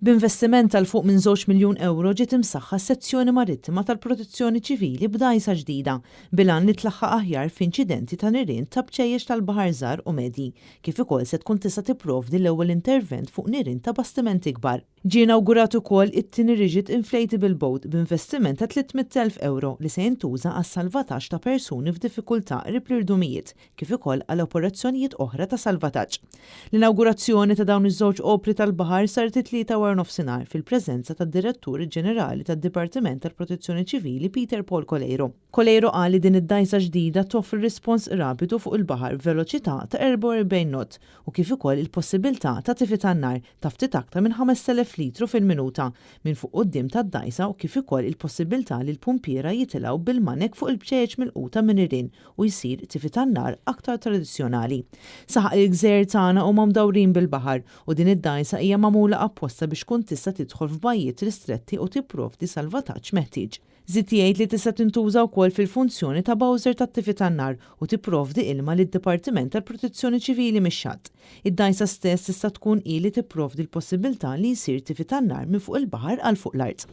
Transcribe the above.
B'investiment tal fuq minn 2 miljun euro ġiet imsaħħa s-sezzjoni marittima tal-Protezzjoni Ċivili b'dgħajsa ġdida bilan li tlaħħaq aħjar f'inċidenti ta' nirien ta' bċejjex tal-baħar żgħar u medji, kif ukoll se tkun tista' tipprovdi l-ewwel intervent fuq nirien ta' bastimenti kbar. Ġie inawgurat ukoll it-tieni Rigid Inflatable Boat b'investiment ta' 300,000 euro li se jintuża għas-salvataġġ ta' persuni f'diffikultà qrib l-irdumijiet, kif ukoll għal operazzjonijiet oħra ta' salvataġġ. L-inawgurazzjoni ta' dawn iż-żewġ opri tal-baħar saret it-tlieta wara nofsinhar fil-preżenza tad-Direttur Ġenerali tad-Dipartiment tal-Protezzjoni Ċivili Peter Paul Colleiro. Colleiro qal li din id-dgħajsa ġdida toffri rispons rapidu fuq il-baħar b'veloċità ta' 44 knot u kif ukoll il-possibilità ta' tifi tan-nar ta' ftit aktar minn 5,000 litru fil-minuta minn fuq quddiem tad-dgħajsa u kif ukoll il-possibilità li l-pumpiera jitilgħu bil-manek fuq il-bċejjeġ milquta minn nirien u jsir tifi tan-nar aktar tradizzjonali. Saħaq il-gżejjer tagħna huma mdawrin bil-baħar u din id-dgħajsa hija magħmula apposta biex tkun tista' tidħol f'bajjiet ristretti u tipprovdi salvataġġ meħtieġ. Żied jgħid li tista' tintuża wkoll fil-funzjoni ta' bowser tat-tifi tan-nar u tipprovdi ilma lid-Dipartiment tal-Protezzjoni Ċivili mix-xatt. Id-dgħajsa stess tista' tkun hi li tipprovdi l-possibilità li jsir tifi tan-nar minn fuq il-baħar għal fuq l-art.